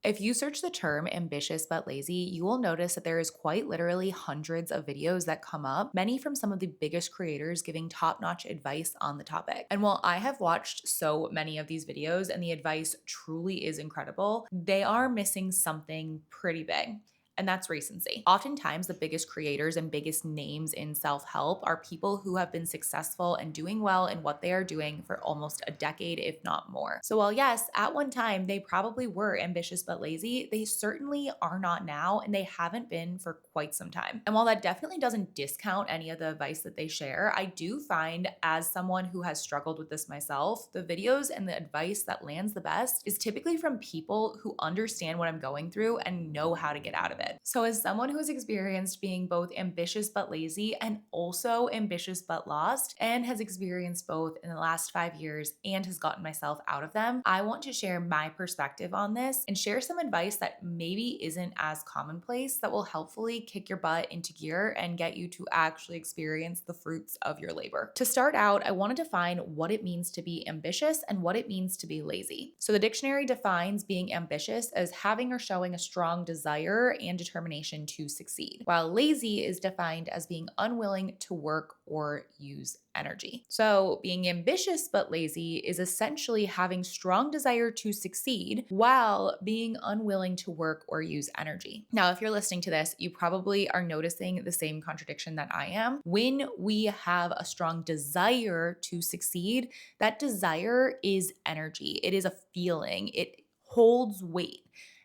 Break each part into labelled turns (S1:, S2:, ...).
S1: If you search the term ambitious but lazy, you will notice that there is quite literally hundreds of videos that come up, many from some of the biggest creators giving top notch advice on the topic. And while I have watched so many of these videos and the advice truly is incredible, they are missing something pretty big. And that's recency. Oftentimes, the biggest creators and biggest names in self help are people who have been successful and doing well in what they are doing for almost a decade, if not more. So, while yes, at one time they probably were ambitious but lazy, they certainly are not now, and they haven't been for quite some time. And while that definitely doesn't discount any of the advice that they share, I do find, as someone who has struggled with this myself, the videos and the advice that lands the best is typically from people who understand what I'm going through and know how to get out of it. So, as someone who has experienced being both ambitious but lazy and also ambitious but lost, and has experienced both in the last 5 years and has gotten myself out of them, I want to share my perspective on this and share some advice that maybe isn't as commonplace that will helpfully kick your butt into gear and get you to actually experience the fruits of your labor. To start out, I want to define what it means to be ambitious and what it means to be lazy. So, the dictionary defines being ambitious as having or showing a strong desire and determination to succeed, while lazy is defined as being unwilling to work or use energy. So, being ambitious but lazy is essentially having strong desire to succeed while being unwilling to work or use energy. Now, if you're listening to this, you probably are noticing the same contradiction that I am. When we have a strong desire to succeed, that desire is energy, it is a feeling, it holds weight.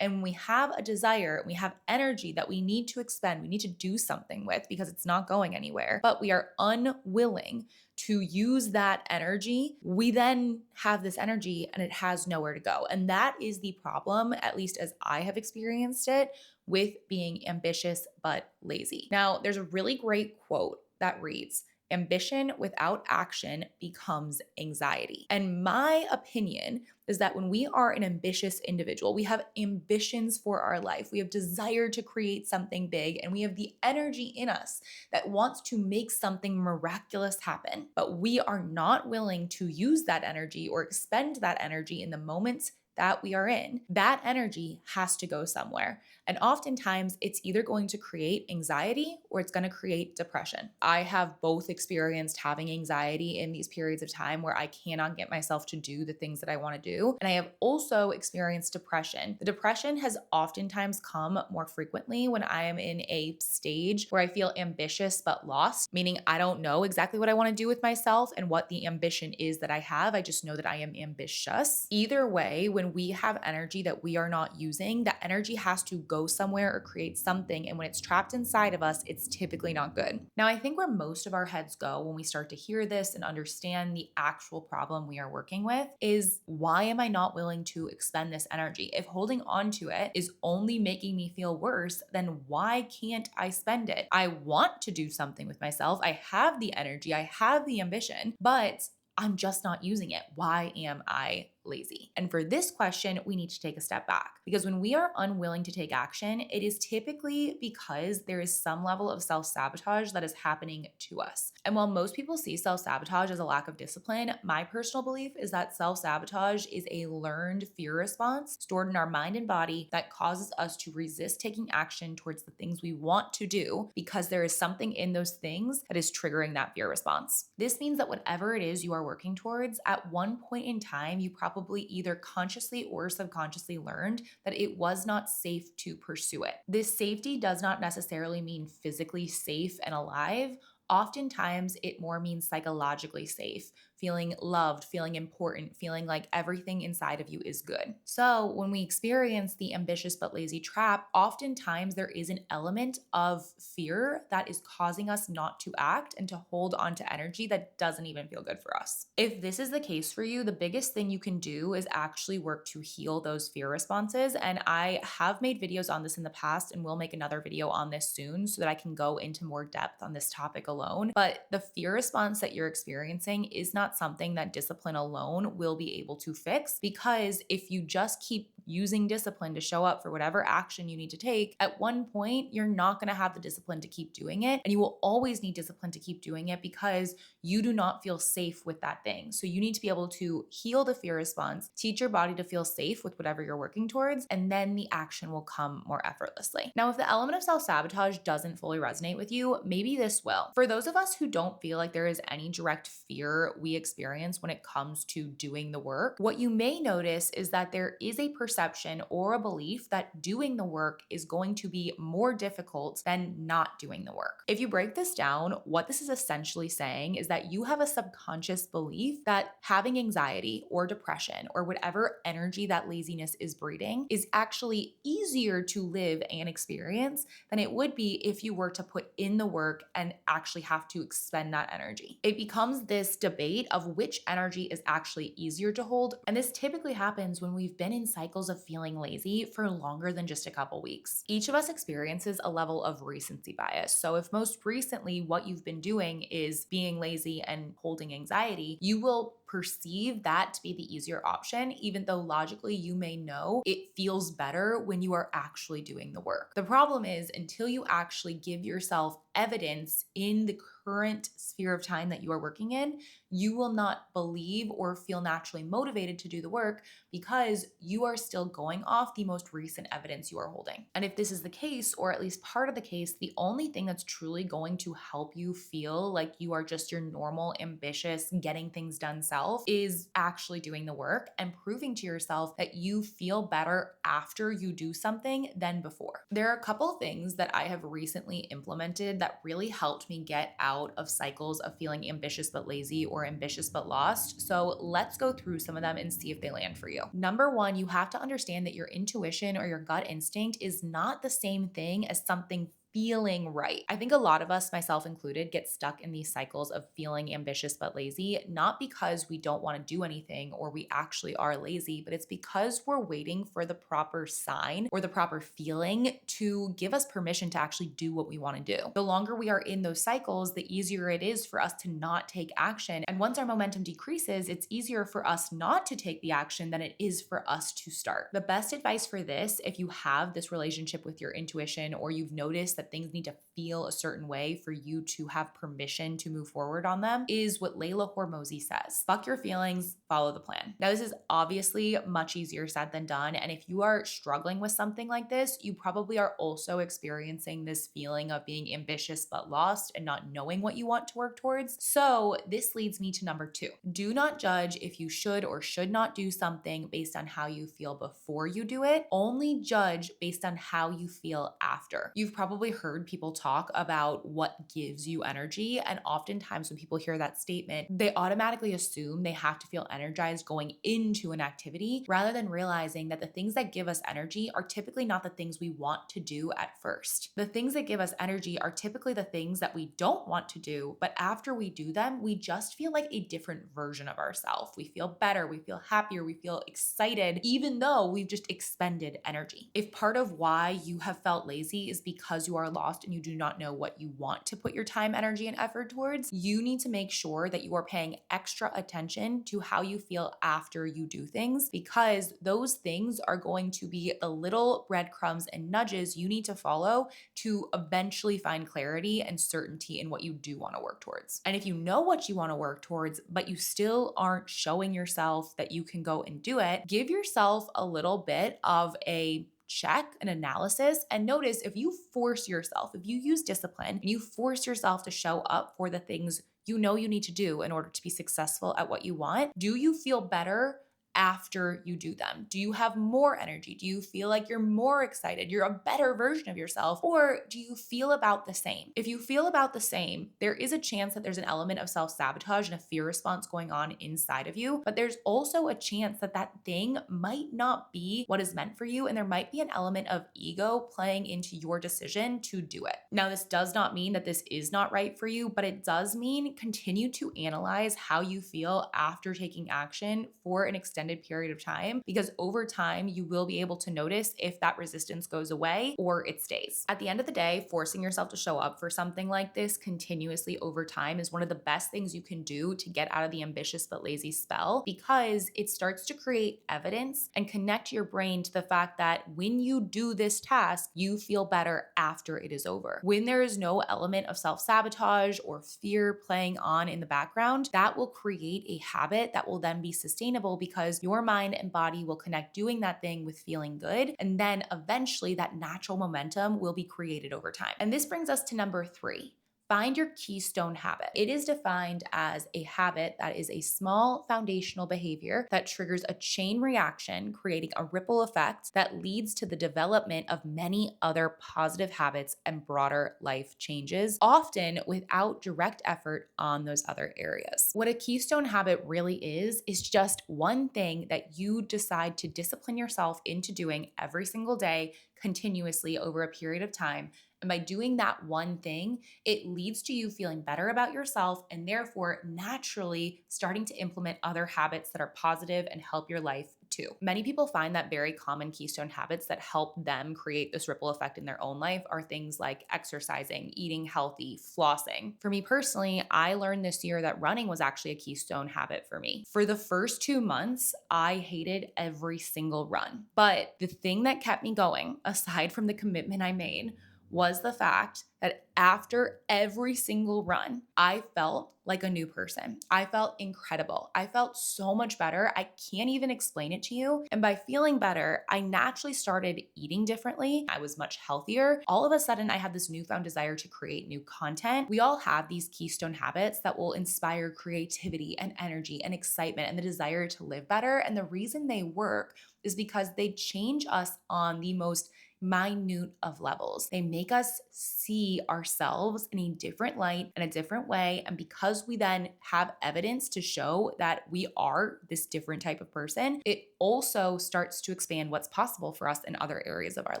S1: And when we have a desire, we have energy that we need to expend, we need to do something with because it's not going anywhere, but we are unwilling to use that energy, we then have this energy and it has nowhere to go. And that is the problem, at least as I have experienced it, with being ambitious but lazy. Now, there's a really great quote that reads, "Ambition without action becomes anxiety." And my opinion is that when we are an ambitious individual, we have ambitions for our life, we have desire to create something big, and we have the energy in us that wants to make something miraculous happen, but we are not willing to use that energy or expend that energy in the moments that we are in, that energy has to go somewhere. And oftentimes it's either going to create anxiety or it's going to create depression. I have both experienced having anxiety in these periods of time where I cannot get myself to do the things that I want to do. And I have also experienced depression. The depression has oftentimes come more frequently when I am in a stage where I feel ambitious but lost, meaning I don't know exactly what I want to do with myself and what the ambition is that I have. I just know that I am ambitious. Either way, when we have energy that we are not using, that energy has to go somewhere or create something. And when it's trapped inside of us, it's typically not good. Now, I think where most of our heads go when we start to hear this and understand the actual problem we are working with is, why am I not willing to expend this energy? If holding on to it is only making me feel worse, then why can't I spend it? I want to do something with myself. I have the energy, I have the ambition, but I'm just not using it. Why am I lazy? And for this question, we need to take a step back, because when we are unwilling to take action, it is typically because there is some level of self-sabotage that is happening to us. And while most people see self-sabotage as a lack of discipline, my personal belief is that self-sabotage is a learned fear response stored in our mind and body that causes us to resist taking action towards the things we want to do because there is something in those things that is triggering that fear response. This means that whatever it is you are working towards, at one point in time, you probably either consciously or subconsciously learned that it was not safe to pursue it. This safety does not necessarily mean physically safe and alive. Oftentimes, it more means psychologically safe, feeling loved, feeling important, feeling like everything inside of you is good. So, when we experience the ambitious but lazy trap, oftentimes there is an element of fear that is causing us not to act and to hold on to energy that doesn't even feel good for us. If this is the case for you, the biggest thing you can do is actually work to heal those fear responses. And I have made videos on this in the past and will make another video on this soon so that I can go into more depth on this topic alone. But the fear response that you're experiencing is not something that discipline alone will be able to fix, because if you just keep using discipline to show up for whatever action you need to take, at one point, you're not going to have the discipline to keep doing it. And you will always need discipline to keep doing it because you do not feel safe with that thing. So you need to be able to heal the fear response, teach your body to feel safe with whatever you're working towards, and then the action will come more effortlessly. Now, if the element of self-sabotage doesn't fully resonate with you, maybe this will. For those of us who don't feel like there is any direct fear we experience when it comes to doing the work, what you may notice is that there is a perception or a belief that doing the work is going to be more difficult than not doing the work. If you break this down, what this is essentially saying is that you have a subconscious belief that having anxiety or depression or whatever energy that laziness is breeding is actually easier to live and experience than it would be if you were to put in the work and actually have to expend that energy. It becomes this debate of which energy is actually easier to hold, and this typically happens when we've been in cycles of feeling lazy for longer than just a couple weeks. Each of us experiences a level of recency bias. So if most recently what you've been doing is being lazy and holding anxiety, you will perceive that to be the easier option, even though logically you may know it feels better when you are actually doing the work. The problem is, until you actually give yourself evidence in the current sphere of time that you are working in, you will not believe or feel naturally motivated to do the work because you are still going off the most recent evidence you are holding. And if this is the case, or at least part of the case, the only thing that's truly going to help you feel like you are just your normal, ambitious, getting things done self is actually doing the work and proving to yourself that you feel better after you do something than before. There are a couple things that I have recently implemented that really helped me get out of cycles of feeling ambitious but lazy or ambitious but lost. So let's go through some of them and see if they land for you. Number one, you have to understand that your intuition or your gut instinct is not the same thing as something feeling right. I think a lot of us, myself included, get stuck in these cycles of feeling ambitious but lazy, not because we don't want to do anything or we actually are lazy, but it's because we're waiting for the proper sign or the proper feeling to give us permission to actually do what we want to do. The longer we are in those cycles, the easier it is for us to not take action. And once our momentum decreases, it's easier for us not to take the action than it is for us to start. The best advice for this, if you have this relationship with your intuition or you've noticed that things need to feel a certain way for you to have permission to move forward on them, is what Layla Hormozi says. Fuck your feelings, follow the plan. Now, this is obviously much easier said than done. And if you are struggling with something like this, you probably are also experiencing this feeling of being ambitious but lost and not knowing what you want to work towards. So this leads me to number two. Do not judge if you should or should not do something based on how you feel before you do it. Only judge based on how you feel after. You've probably heard people talk about what gives you energy. And oftentimes when people hear that statement, they automatically assume they have to feel energized going into an activity rather than realizing that the things that give us energy are typically not the things we want to do at first. The things that give us energy are typically the things that we don't want to do, but after we do them, we just feel like a different version of ourselves. We feel better, we feel happier, we feel excited, even though we've just expended energy. If part of why you have felt lazy is because you are lost and you do not know what you want to put your time, energy, and effort towards, you need to make sure that you are paying extra attention to how you feel after you do things, because those things are going to be the little breadcrumbs and nudges you need to follow to eventually find clarity and certainty in what you do want to work towards. And if you know what you want to work towards, but you still aren't showing yourself that you can go and do it, give yourself a little bit of a check, an analysis, and notice if you force yourself, if you use discipline and you force yourself to show up for the things you know you need to do in order to be successful at what you want, do you feel better after you do them? Do you have more energy? Do you feel like you're more excited? You're a better version of yourself? Or do you feel about the same? If you feel about the same, there is a chance that there's an element of self-sabotage and a fear response going on inside of you, but there's also a chance that that thing might not be what is meant for you, and there might be an element of ego playing into your decision to do it. Now, this does not mean that this is not right for you, but it does mean continue to analyze how you feel after taking action for an extended extended period of time, because over time, you will be able to notice if that resistance goes away or it stays. At the end of the day, forcing yourself to show up for something like this continuously over time is one of the best things you can do to get out of the ambitious but lazy spell, because it starts to create evidence and connect your brain to the fact that when you do this task, you feel better after it is over. When there is no element of self-sabotage or fear playing on in the background, that will create a habit that will then be sustainable, because your mind and body will connect doing that thing with feeling good. And then eventually that natural momentum will be created over time. And this brings us to number 3. Find your keystone habit. It is defined as a habit that is a small foundational behavior that triggers a chain reaction, creating a ripple effect that leads to the development of many other positive habits and broader life changes, often without direct effort on those other areas. What a keystone habit really is just one thing that you decide to discipline yourself into doing every single day, continuously over a period of time. And by doing that one thing, it leads to you feeling better about yourself and therefore naturally starting to implement other habits that are positive and help your life too. Many people find that very common keystone habits that help them create this ripple effect in their own life are things like exercising, eating healthy, flossing. For me personally, I learned this year that running was actually a keystone habit for me. For the first 2 months, I hated every single run. But the thing that kept me going, aside from the commitment I made, was the fact that after every single run, I felt like a new person. I felt incredible. I felt so much better. I can't even explain it to you. And by feeling better, I naturally started eating differently. I was much healthier. All of a sudden, I had this newfound desire to create new content. We all have these keystone habits that will inspire creativity and energy and excitement and the desire to live better. And the reason they work is because they change us on the most minute of levels. They make us see ourselves in a different light and a different way. And because we then have evidence to show that we are this different type of person, it also starts to expand what's possible for us in other areas of our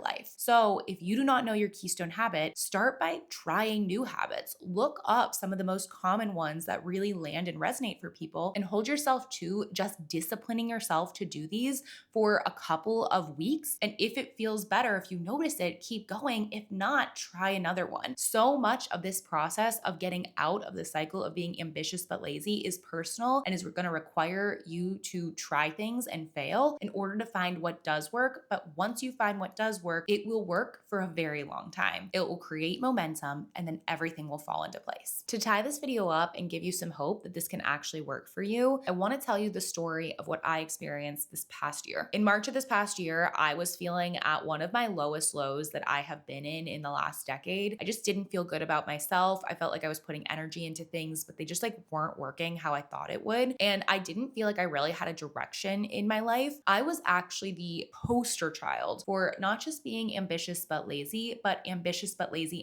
S1: life. So if you do not know your keystone habit, start by trying new habits. Look up some of the most common ones that really land and resonate for people, and hold yourself to just disciplining yourself to do these for a couple of weeks. And if it feels better, if you notice it, keep going. If not, try another one. So much of this process of getting out of the cycle of being ambitious but lazy is personal and is going to require you to try things and fail in order to find what does work. But once you find what does work, it will work for a very long time. It will create momentum, and then everything will fall into place. To tie this video up and give you some hope that this can actually work for you, I want to tell you the story of what I experienced this past year. In March of this past year, I was feeling at one of my lowest lows that I have been in the last decade. I just didn't feel good about myself. I felt like I was putting energy into things, but they just weren't working how I thought it would. And I didn't feel like I really had a direction in my life. I was actually the poster child for not just being ambitious but lazy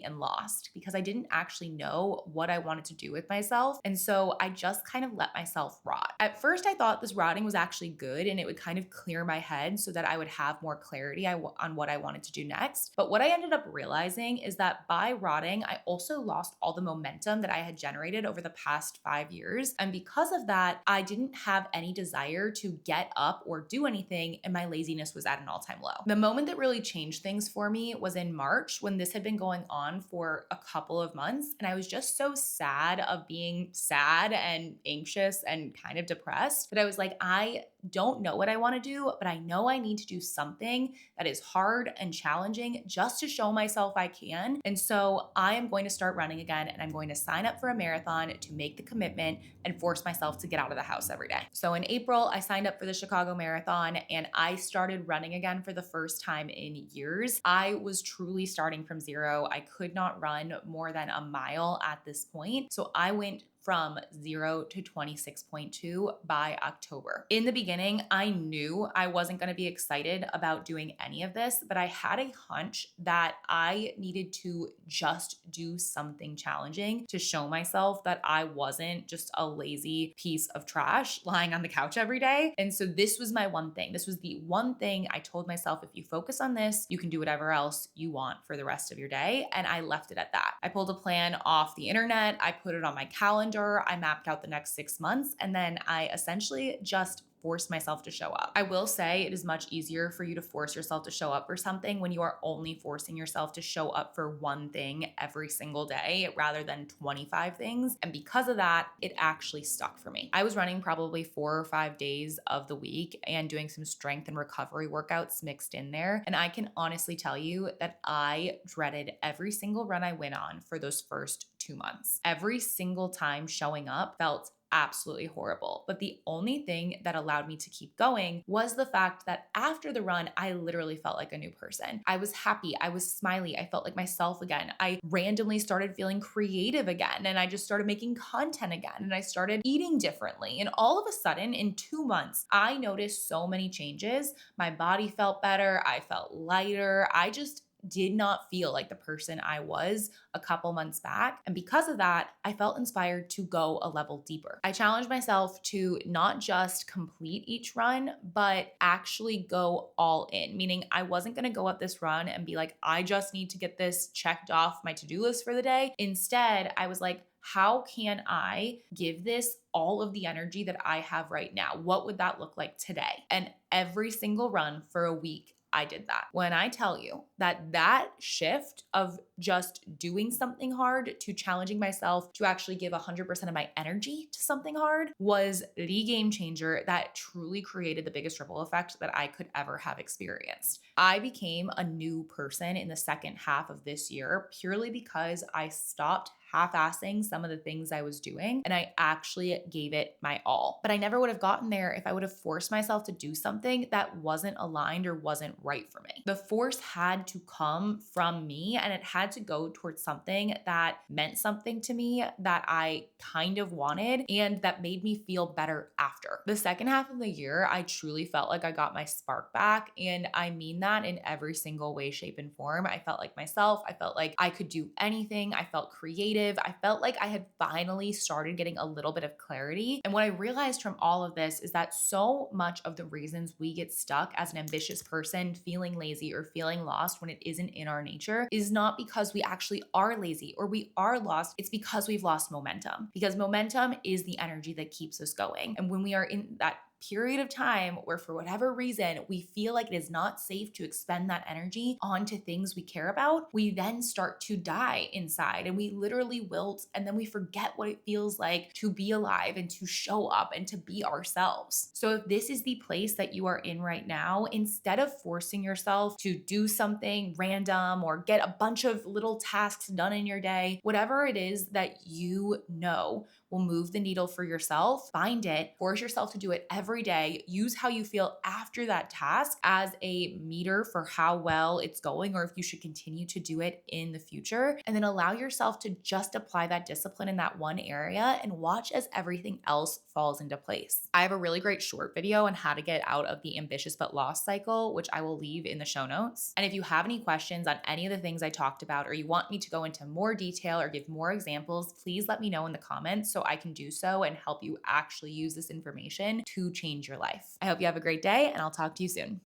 S1: and lost, because I didn't actually know what I wanted to do with myself. And so I just kind of let myself rot. At first, I thought this rotting was actually good and it would kind of clear my head so that I would have more clarity on what I wanted to do next. But what I ended up realizing is that by rotting, I also lost all the momentum that I had generated over the past 5 years. And because of that, I didn't have any desire to get up or do anything, and my laziness was at an all-time low. The moment that really changed things for me was in March, when this had been going on for a couple of months, and I was just so sad of being sad and anxious and kind of depressed that I was like, I don't know what I want to do, but I know I need to do something that is hard and challenging just to show myself I can. And so I am going to start running again, and I'm going to sign up for a marathon to make the commitment and force myself to get out of the house every day. So in April, I signed up for the Chicago Marathon and I started running again for the first time in years. I was truly starting from zero. I could not run more than a mile at this point. So I went from 0 to 26.2 by October. In the beginning, I knew I wasn't going to be excited about doing any of this, but I had a hunch that I needed to just do something challenging to show myself that I wasn't just a lazy piece of trash lying on the couch every day. And so this was my one thing. This was the one thing I told myself, if you focus on this, you can do whatever else you want for the rest of your day. And I left it at that. I pulled a plan off the internet. I put it on my calendar. I mapped out the next 6 months, and then I essentially just forced myself to show up. I will say it is much easier for you to force yourself to show up for something when you are only forcing yourself to show up for one thing every single day rather than 25 things. And because of that, it actually stuck for me. I was running probably 4 or 5 days of the week and doing some strength and recovery workouts mixed in there. And I can honestly tell you that I dreaded every single run I went on for those first 2 months. Every single time showing up felt absolutely horrible. But the only thing that allowed me to keep going was the fact that after the run, I literally felt like a new person. I was happy. I was smiley. I felt like myself again. I randomly started feeling creative again. And I just started making content again. And I started eating differently. And all of a sudden, in 2 months, I noticed so many changes. My body felt better. I felt lighter. I just did not feel like the person I was a couple months back. And because of that, I felt inspired to go a level deeper. I challenged myself to not just complete each run, but actually go all in, meaning I wasn't going to go up this run and be like, I just need to get this checked off my to do list for the day. Instead, I was like, how can I give this all of the energy that I have right now? What would that look like today? And every single run for a week, I did that. When I tell you that shift of just doing something hard to challenging myself to actually give 100% of my energy to something hard was the game changer that truly created the biggest ripple effect that I could ever have experienced. I became a new person in the second half of this year purely because I stopped half-assing some of the things I was doing and I actually gave it my all. But I never would have gotten there if I would have forced myself to do something that wasn't aligned or wasn't right for me. The force had to come from me and it had to go towards something that meant something to me that I kind of wanted and that made me feel better after. The second half of the year, I truly felt like I got my spark back, and I mean that in every single way, shape, and form. I felt like myself. I felt like I could do anything. I felt creative. I felt like I had finally started getting a little bit of clarity. And what I realized from all of this is that so much of the reasons we get stuck as an ambitious person feeling lazy or feeling lost when it isn't in our nature is not because we actually are lazy or we are lost. It's because we've lost momentum, because momentum is the energy that keeps us going. And when we are in that period of time where for whatever reason we feel like it is not safe to expend that energy onto things we care about, we then start to die inside and we literally wilt, and then we forget what it feels like to be alive and to show up and to be ourselves. So if this is the place that you are in right now, instead of forcing yourself to do something random or get a bunch of little tasks done in your day, whatever it is that you know will move the needle for yourself, find it, force yourself to do it every day. Use how you feel after that task as a meter for how well it's going or if you should continue to do it in the future. And then allow yourself to just apply that discipline in that one area and watch as everything else falls into place. I have a really great short video on how to get out of the ambitious but lost cycle, which I will leave in the show notes. And if you have any questions on any of the things I talked about, or you want me to go into more detail or give more examples, please let me know in the comments so I can do so and help you actually use this information to change your life. I hope you have a great day, and I'll talk to you soon.